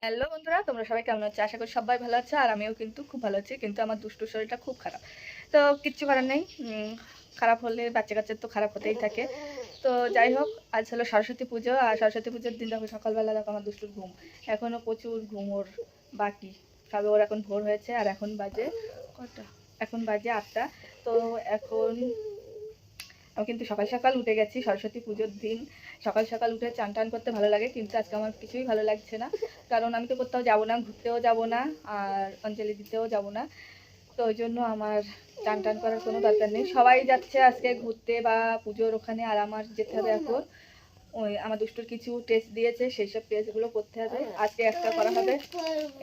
Hello বন্ধুরা, তোমরা সবাই কেমন আছো? আশা করি সবাই ভালো আছে। আর আমিও কিন্তু খুব ভালো আছি, কিন্তু আমার দুষ্টু শরীরটা খুব খারাপ। তো কিচ্ছু করার নেই। খারাপ হলে বাচ্চা কাচ্চার তো খারাপ হতেই থাকে। তো যাই হোক, আজ হলো সরস্বতী পুজো। আর সরস্বতী পুজোর দিন দেখো সকালবেলা দেখো আমার দুষ্টুর ঘুম এখনও প্রচুর ঘুম ওর বাকি। সবে ওর এখন ভোর হয়েছে আর এখন বাজে কটা? এখন বাজে 8টা। তো এখন আমি কিন্তু সকাল সকাল উঠে গেছি সরস্বতী পুজোর দিন। সকাল সকাল উঠে চান টান করতে ভালো লাগে, কিন্তু আজকে আমার কিছুই ভালো লাগছে না। কারণ আমি তো কোথাও যাবো না, ঘুরতেও যাবো না, আর অঞ্জলি দিতেও যাবো না। তো ওই জন্য আমার চান টান করার কোনো দরকার নেই। সবাই যাচ্ছে আজকে ঘুরতে বা পুজোর ওখানে, আর আমার যেতে হবে এখন। ওই আমার দুষ্টুর কিছু টেস্ট দিয়েছে, সেই সব টেস্টগুলো করতে হবে। আজকে একটা করা হবে,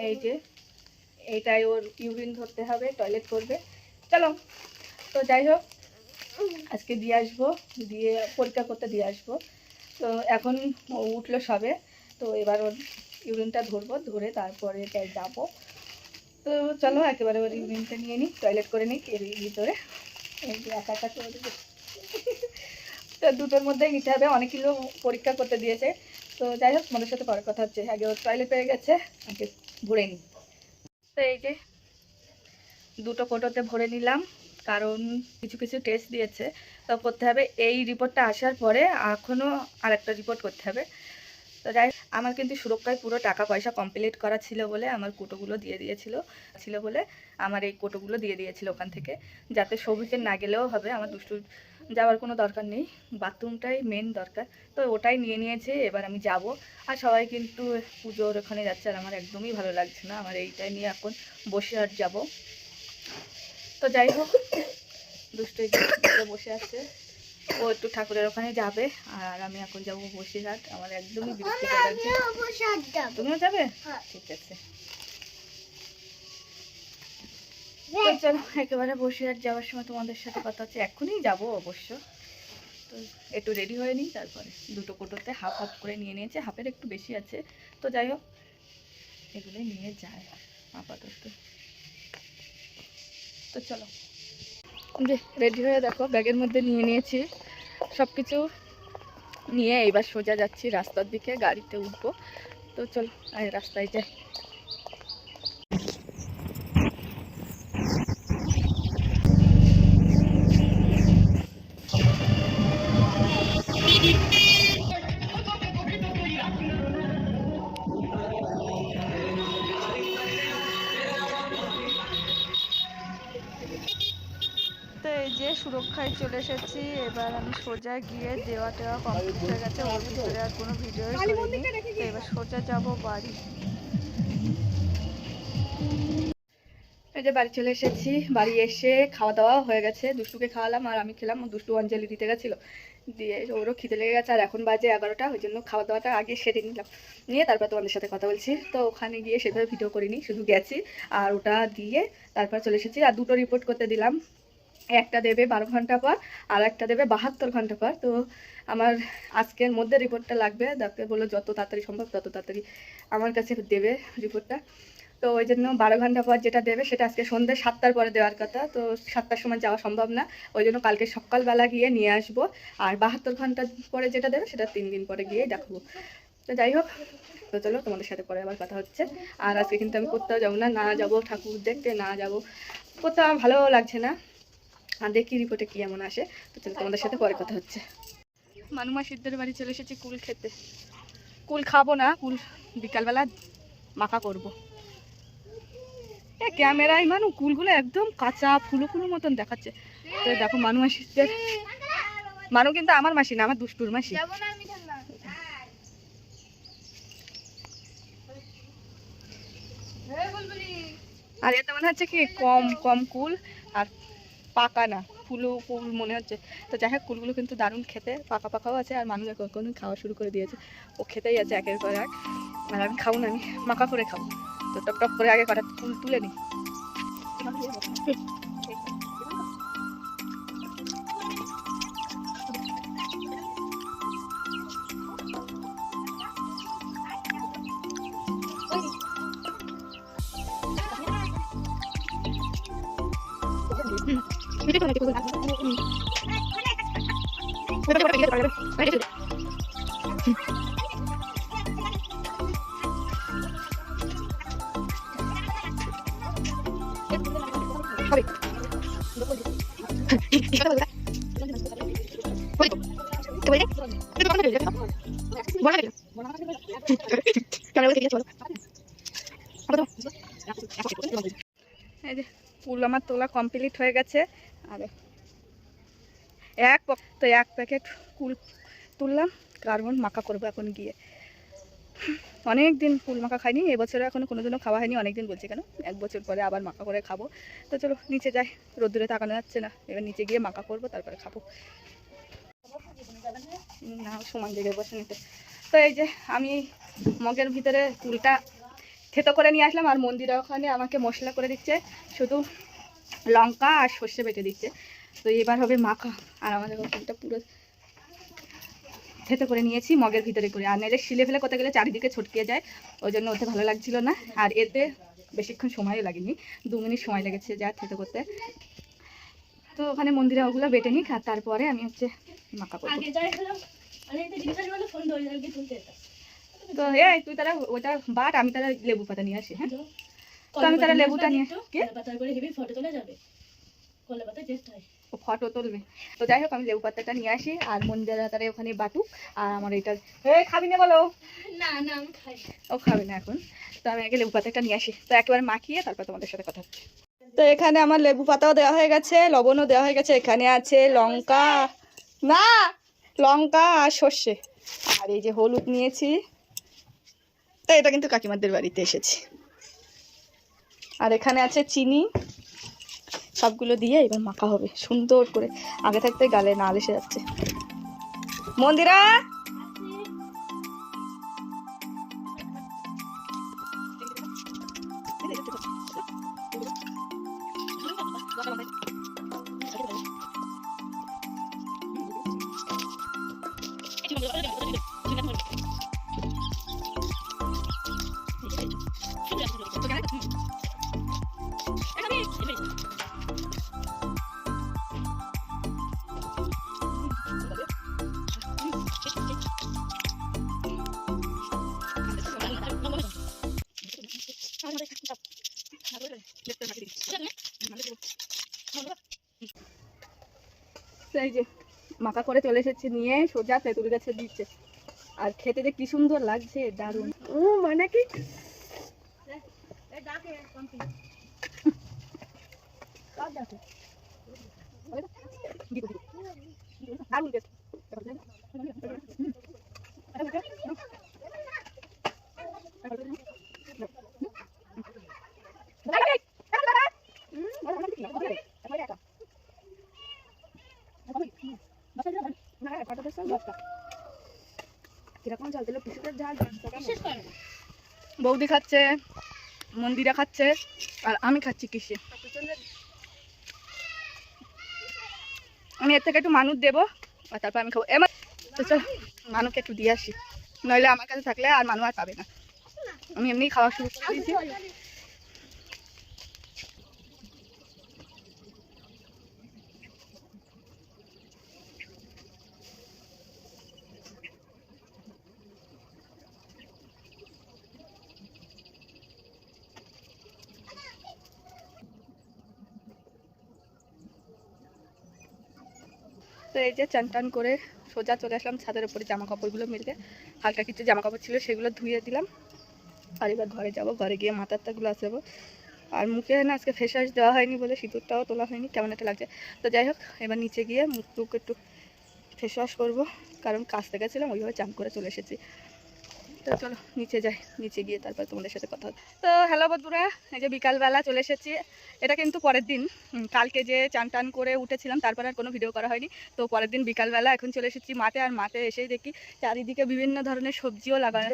এই যে এইটাই ওর ইউরিন ধরতে হবে, টয়লেট করবে। চলো, তো যাই হোক, আজকে দিয়ে আসবো, দিয়ে পরীক্ষা করতে দিয়ে আসবো। তো এখন ও উঠলো সবে, তো এবার ওর ইউরিনটা ধরবো, ধরে তারপরে তাই যাবো। তো চলো একেবারে ওর ইউরিনটা নিয়ে নিই, টয়লেট করে নিই এর ভিতরে। এই যে একা একা করে দেবো। তো দুটোর মধ্যেই নিতে হবে, অনেকগুলো পরীক্ষা করতে দিয়েছে। তো যাই হোক, তোমাদের সাথে পরে কথা হচ্ছে। আগে ওর টয়লেট পেয়ে গেছে, আগে ভরে নিই। তো এই যে দুটো কোটোতে ভরে নিলাম, কারণ কিছু কিছু টেস্ট দিয়েছে, তো করতে হবে। এই রিপোর্টটা আসার পরে এখনও আরেকটা রিপোর্ট করতে হবে। তো যাই, আমার কিন্তু সুরক্ষায় পুরো টাকা পয়সা কমপ্লিট করা ছিল বলে আমার কোটোগুলো দিয়ে দিয়েছিল বলে আমার এই কোটোগুলো দিয়ে দিয়েছিল ওখান থেকে, যাতে সৌভিকের না গেলেও হবে, আমার দুষ্টুর যাওয়ার কোনো দরকার নেই, বাথরুমটাই মেন দরকার। তো ওটাই নিয়ে নিয়েছে, এবার আমি যাব। আর সবাই কিন্তু পুজোর ওখানে যাচ্ছে, আর আমার একদমই ভালো লাগছে না। আমার এইটাই নিয়ে এখন বসিরহাট যাব। তো যাই হোক, দুষ্টু বসে আছে, ও একটু ঠাকুরের ওখানে যাবে, আর আমি এখন যাবো বসিরহাট। আমার একদমই বিরক্তিকর লাগছে। তুমিও যাবে? ঠিক আছে, চলো একেবারে বসিরহাট যাওয়ার সময় তোমাদের সাথে কথা হচ্ছে। এখনই যাবো অবশ্য। তো একটু রেডি হয়ে নিই, তারপরে দুটো কোটোতে হাফ হাফ করে নিয়ে নিয়েছে, হাফের একটু বেশি আছে। তো যাই হোক, এগুলোই নিয়ে যায় আপাতত। তো চলো, যে রেডি হয়ে দেখো ব্যাগের মধ্যে নিয়ে নিয়েছি সব কিছু নিয়ে। এবার সোজা যাচ্ছি রাস্তার দিকে, গাড়িতে উঠবো। তো চলো রাস্তায় যাই। তো এই যে সুরক্ষায় চলে এসেছি, এবার আমি সোজা গিয়ে দেওয়া টেওয়া কমপ্লিট হয়ে গেছে। ওর ভিতরে আর কোনো ভিডিও করিনি। তো এবার সোজা যাব বাড়ি। এই যে বাড়ি চলে এসেছি, বাড়ি এসে খাওয়া দাওয়া হয়ে গেছে, দুষ্টুকে খাওয়ালাম আর আমি খেলাম। দুষ্টু অঞ্জলি দিতে গেছিলো, দিয়ে ওরও খিদে লেগে গেছে। আর এখন বাজে 11টা, ওই জন্য খাওয়া দাওয়াটা আগে সেরে নিলাম, নিয়ে তারপর তোমাদের সাথে কথা বলছি। তো ওখানে গিয়ে সেভাবে ভিডিও করিনি, শুধু গেছি আর ওটা দিয়ে তারপর চলে এসেছি। আর দুটো রিপোর্ট করতে দিলাম, একটা দেবে 12 ঘন্টা পর আর একটা দেবে 72 ঘন্টা পর। তো আমার আজকের মধ্যে রিপোর্টটা লাগবে, ডাক্তার বললো যত তাড়াতাড়ি সম্ভব তত তাড়াতাড়ি আমার কাছে দেবে রিপোর্টটা। তো ওই জন্য 12 ঘন্টা পর যেটা দেবে সেটা আজকে সন্ধ্যে 7টার পরে দেওয়ার কথা, তো 7টার সময় যাওয়া সম্ভব না, ওই জন্য কালকে সকালবেলা গিয়ে নিয়ে আসবো। আর 72 ঘন্টা পরে যেটা দেবে সেটা 3 দিন পরে গিয়ে দেখাবো। তো যাই হোক, তো চলো তোমাদের সাথে পরে আবার কথা হচ্ছে। আর আজকে কিন্তু আমি কোথাও যাবো না, না যাবো ঠাকুর দেখতে, না যাবো কোথাও, আমার ভালো লাগছে না। আর দেখি রিপোর্টে কি এমন আসে। তো চলো তোমাদের সাথে পরে কথা হচ্ছে। মানুমা সিদ্ধের বাড়ি চলে এসেছি কুল খেতে। কুল খাবো না, কুল বিকালবেলা মাখা করবো। ক্যামেরায় মানু কুলগুলো একদম কাঁচা ফুলো ফুলো মতন দেখাচ্ছে। তো দেখো মানু মাসিদের, মানু কিন্তু আমার মাসি না, আমার দুষ্টুর মাসি। আর এতে মনে হচ্ছে কি কম কম কুল, আর পাকা না, ফুলো কুল মনে হচ্ছে। তো যাই হোক, কুলগুলো কিন্তু দারুণ খেতে, পাকা পাকাও আছে। আর মানুষ এখন খাওয়া শুরু করে দিয়েছে, ও খেতেই আছে একের পর এক। আর আমি খাবো না, আমি মাখা করে খাবো। তো টপ টপ করে আগে কটা কুল তুলে নিই। এই যে কুল আমার তোলা কমপ্লিট হয়ে গেছে। আর তো এক প্যাকেট কুল তুললাম, কার্বন মাখা করবো এখন গিয়ে। অনেক দিন কুল মাখা খাইনি, এবছরে এখনো কোনোদিনও খাওয়া হয়নি। অনেক দিন বলছি কেন, 1 বছর পরে আবার মাখা করে খাবো। তো চলো নিচে যাই, রোদ্দুরে তাকানো যাচ্ছে না, এবার নিচে গিয়ে মাখা করবো, তারপরে খাবো। না সমান জায়গায় বসে নিতে। তো এই যে আমি মগের ভিতরে কুলটা থেতো করে নিয়ে আসলাম, আর মন্দিরা ওখানে আমাকে মশলা করে দিচ্ছে, শুধু লঙ্কা আর সর্ষে বেটে দিচ্ছে। তো এবার হবে মাখা, আর আমাদের কুলটা পুরো থেতো করে নিয়েছি মগের ভিতরে করে। আর নাহলে শিলে ফেলে কোথাও গেলে চারিদিকে ছটকে যায়, ওই জন্য ওতে ভালো লাগছিল না। আর এতে বেশিক্ষণ সময়ও লাগেনি, 2 মিনিট সময় লেগেছে যা থেতো করতে। তো ওখানে মন্দিরে ওগুলো বেটে নিই, আর তারপরে আমি হচ্ছে মাখা করবো। তো এই তুই তারা ওটা বাট, আমি তারা লেবু পাতা নিয়ে আসি। হ্যাঁ, তো আমি তারা লেবুটা নিয়ে ও ফটো তুলবে। তো যাই হোক আমি লেবু পাতাটা নিয়ে আসি, আর মন্দিরা তারা ওখানে বাটুক। আর আমার এটা খাবি না বলো? না না আমি খাই। ও খাবে না এখন। তো আমি আগে লেবু পাতাটা নিয়ে আসি, তো একেবারে মাখিয়ে তারপর তোমাদের সাথে কথা হচ্ছে। তো এখানে আমার লেবু পাতাও দেওয়া হয়ে গেছে, লবণও দেওয়া হয়ে গেছে। এখানে আছে লঙ্কা, না লঙ্কা আর সর্ষে, আর এই যে হলুদ নিয়েছি। তো এটা কিন্তু কাকিমাদের বাড়িতে এসেছি। আর এখানে আছে চিনি, সবগুলো দিয়ে এবার মাখা হবে সুন্দর করে। আগে থাকতে গালে নাল এসে যাচ্ছে। মন্দিরা এই যে মাখা করে চলে এসেছে নিয়ে, সোজা তেঁতুল গাছে দিচ্ছে। আর খেতে যে কি সুন্দর লাগছে, দারুণ। ও মানে কি বৌদি খাচ্ছে, মন্দিরা খাচ্ছে, আর আমি খাচ্ছি কিসে। আমি এর থেকে একটু মানুষ দেবো, আর তারপর আমি খাবো। তো চল মানুষকে একটু দিয়ে আসি, নইলে আমার কাছে থাকলে আর মানুষ আর পাবে না। আমি এমনি খাওয়া শুরু করে দিয়েছি। তো এই যে চান টান করে সোজা চলে আসলাম ছাদের উপরে, জামা কাপড়গুলো মেলতে। হালকা কিছু জামা কাপড় ছিল, সেগুলো ধুয়ে দিলাম। আর এবার ঘরে যাব, ঘরে গিয়ে মাথার টাগুলো আসাবো। আর মুখে না আজকে ফেস ওয়াশ দেওয়া হয়নি বলে সিঁদুরটাও তোলা হয়নি, কেমন একটা লাগছে। তো যাই হোক এবার নিচে গিয়ে মুখ টুক একটু ফেস ওয়াশ করবো, কারণ কাজতে গেছিলাম, ওইভাবে চান করে চলে এসেছি। তো চলো নিচে যাই, নিচে গিয়ে তারপর তোমাদের সাথে কথা হবে। তো হ্যালো বন্ধুরা, এই যে বিকালবেলা চলে এসেছি। এটা কিন্তু পরের দিন, কালকে যে চান টান করে উঠেছিলাম তারপর আর কোনো ভিডিও করা হয়নি। তো পরের দিন বিকালবেলা এখন চলে এসেছি মাঠে। আর মাঠে এসেই দেখি চারিদিকে বিভিন্ন ধরনের সবজিও লাগানো,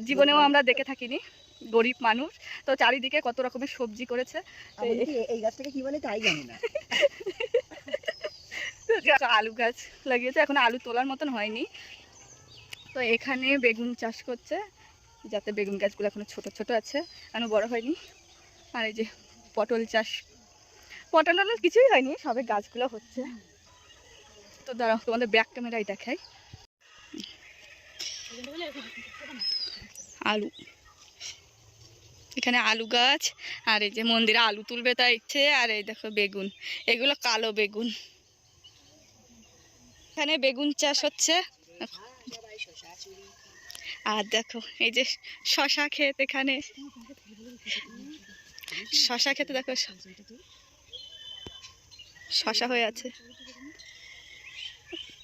জীবনেও আমরা দেখে থাকিনি, গরিব মানুষ। তো চারিদিকে কত রকমের সবজি করেছে। এই গাছটাকে কি বলে তাই জানি না। আলু গাছ লাগিয়েছে, এখন আলু তোলার মতন হয়নি। তো এখানে বেগুন চাষ করছে, যাতে বেগুন গাছগুলো এখনো ছোট ছোট আছে, এখনো বড় হয়নি। আর এই যে পটল চাষ, পটল কিছুই হয়নি, সবে গাছগুলো হচ্ছে। তো দাঁড়াও তোমাদের ব্যাক ক্যামেরায় দেখাই। আলু, এখানে আলু গাছ, আর এই যে মন্দিরে আলু তুলবে তাই ইচ্ছে। আর এই দেখো বেগুন, এগুলো কালো বেগুন। এখানে বেগুন চাষ হচ্ছে। আর দেখো এই যে শশা ক্ষেত, এখানে শশা খেতে দেখো শশা হয়ে আছে,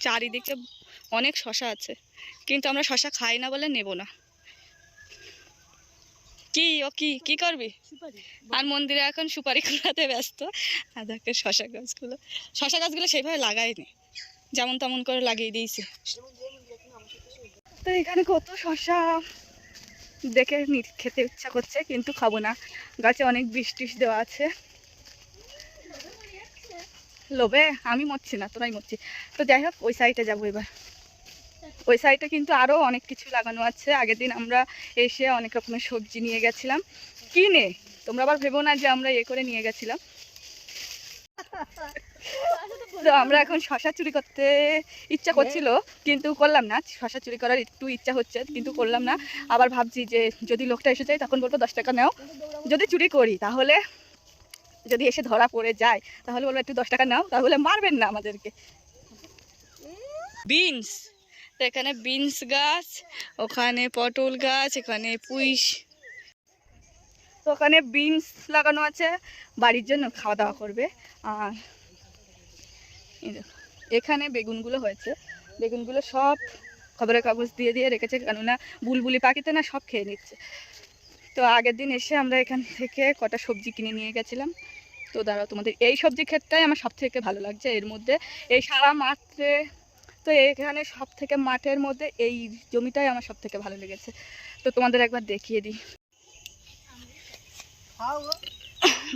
চারিদিকে অনেক শশা আছে, কিন্তু আমরা শশা খাই না বলে নেব না। কি ও কি কি করবি? আর মন্দিরে এখন সুপারি কুড়াতে ব্যস্ত। আর দেখো শশা গাছগুলো সেইভাবে লাগায়নি, যেমন তেমন করে লাগিয়ে দিয়েছে। তো এখানে কত শশা দেখে খেতে ইচ্ছা করছে, কিন্তু খাবো না, গাছে অনেক বিষ টিষ দেওয়া আছে। লোভে আমি মরছি না, তোরাই মরছি। তো যাই হোক, ওই সাইডে যাবো এবার। ওই সাইডে কিন্তু আরও অনেক কিছু লাগানো আছে। আগের দিন আমরা এসে অনেক রকমের সবজি নিয়ে গেছিলাম কিনে, তোমরা আবার ভেবো না যে আমরা করে নিয়ে গেছিলাম। তো আমরা এখন শশা চুরি করতে ইচ্ছা করছিল, কিন্তু করলাম না। শশা চুরি করার একটু ইচ্ছা হচ্ছে, কিন্তু করলাম না। আবার ভাবছি যে যদি লোকটা এসে যায় তখন বলবো 10 টাকা নাও। যদি চুরি করি তাহলে, যদি এসে ধরা পড়ে যায় তাহলে বলবো একটু 10 টাকা নাও, তাহলে মারবেন না আমাদেরকে। বিনস, তো এখানে বিনস গাছ, ওখানে পটল গাছ, এখানে পুঁইশ। তো ওখানে বিনস লাগানো আছে, বাড়ির জন্য খাওয়া দাওয়া করবে। আর এখানে বেগুনগুলো হয়েছে, বেগুনগুলো সব খবরের কাগজ দিয়ে দিয়ে রেখেছে, কেননা বুলবুলি পাখিতে না সব খেয়ে নিচ্ছে। তো আগের দিন এসে আমরা এখান থেকে কটা সবজি কিনে নিয়ে গেছিলাম। তো দাঁড়াও, তোমাদের এই সবজি ক্ষেতটাই আমার সব থেকে ভালো লাগছে এর মধ্যে, এই সারা মাঠে। তো এখানে সব থেকে মাঠের মধ্যে এই জমিটাই আমার সব থেকে ভালো লেগেছে। তো তোমাদের একবার দেখিয়ে দিই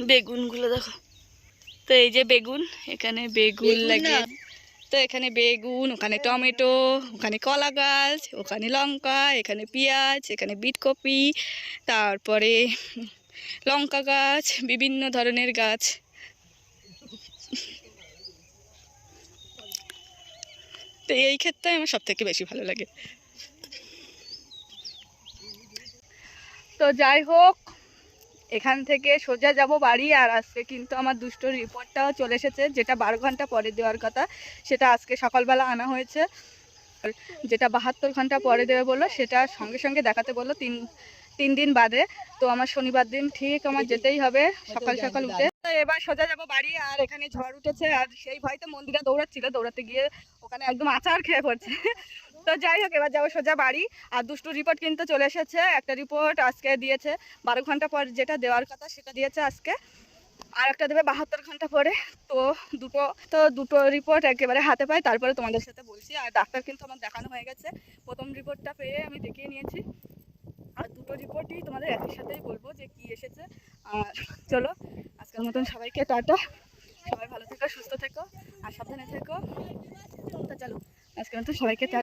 বেগুনগুলো, দেখো। তো এই যে বেগুন, এখানে বেগুন লাগে। তো এখানে বেগুন, ওখানে টমেটো, ওখানে কলা গাছ, ওখানে লঙ্কা, এখানে পেঁয়াজ, এখানে বিটকপি, তারপরে লঙ্কা গাছ, বিভিন্ন ধরনের গাছ। তো এই ক্ষেত্রে আমার সব থেকে বেশি ভালো লাগে। তো যাই হোক, এখান থেকে সোজা যাব বাড়ি। আর আজকে কিন্তু আমার দুষ্টর রিপোর্টটাও চলে এসেছে, যেটা 12 ঘন্টা পরে দেওয়ার কথা, সেটা আজকে সকালবেলা আনা হয়েছে। যেটা 72 ঘন্টা পরে দেবে বললো, সেটা সঙ্গে সঙ্গে দেখাতে বললো 3 দিন বাদে। তো আমার শনিবার দিন ঠিক আমার যেতেই হবে সকাল সকাল উঠে। তো এবার সোজা যাব বাড়ি। আর এখানে ঝড় উঠেছে, আর সেই ভয়তে মন্দিরে দৌড়াতে গিয়ে ওখানে একদম আচার খেয়ে পড়ছে। তো যাই হোক, এবার যাবো সোজা বাড়ি। আর দুষ্টুর রিপোর্ট কিন্তু চলে এসেছে, একটা রিপোর্ট আজকে দিয়েছে, 12 ঘন্টা পর যেটা দেওয়ার কথা সেটা দিয়েছে আজকে, আর একটা দেবে 72 ঘন্টা পরে। তো দুটো রিপোর্ট একেবারে হাতে পাই, তারপরে তোমাদের সাথে বলছি। আর ডাক্তার কিন্তু আমার দেখানো হয়ে গেছে, প্রথম রিপোর্টটা পেয়ে আমি দেখিয়ে নিয়েছি। আর দুটো রিপোর্টই তোমাদের একই সাথেই বলবো যে কি এসেছে। আর চলো, আজকের মতন সবাইকে টাটা। সবাই ভালো থেকো, সুস্থ থেকো, আর সাবধানে থেকো। তো চলো, আজকের মতন সবাইকে টাটা।